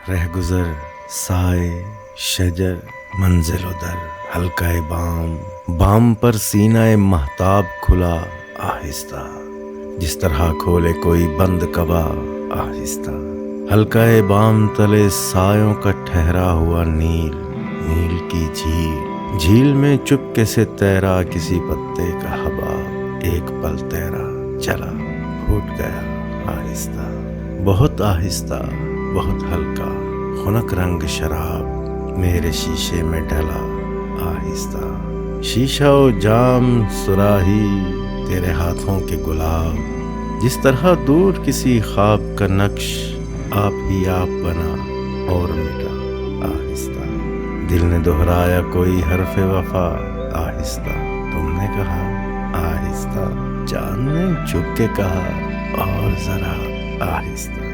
रहगुजर साए शजर मंजिल उधर, हल्काए बाम पर सीनाए महताब खुला आहिस्ता, जिस तरह खोले कोई बंद कबा आहिस्ता। हल्काए बाम तले सायों का ठहरा हुआ नील, नील की झील, झील में चुपके से तैरा किसी पत्ते का हवा, एक पल तैरा चला फूट गया आहिस्ता। बहुत आहिस्ता बहुत हल्का खुनक रंग शराब मेरे शीशे में ढला आहिस्ता। शीशा ओ जाम सुराही तेरे हाथों के गुलाब, जिस तरह दूर किसी ख्वाब का नक्श आप ही आप बना और मिटा आहिस्ता। दिल ने दोहराया कोई हरफ वफा आहिस्ता, तुमने कहा आहिस्ता, चांद ने झुक के कहा और जरा आहिस्ता।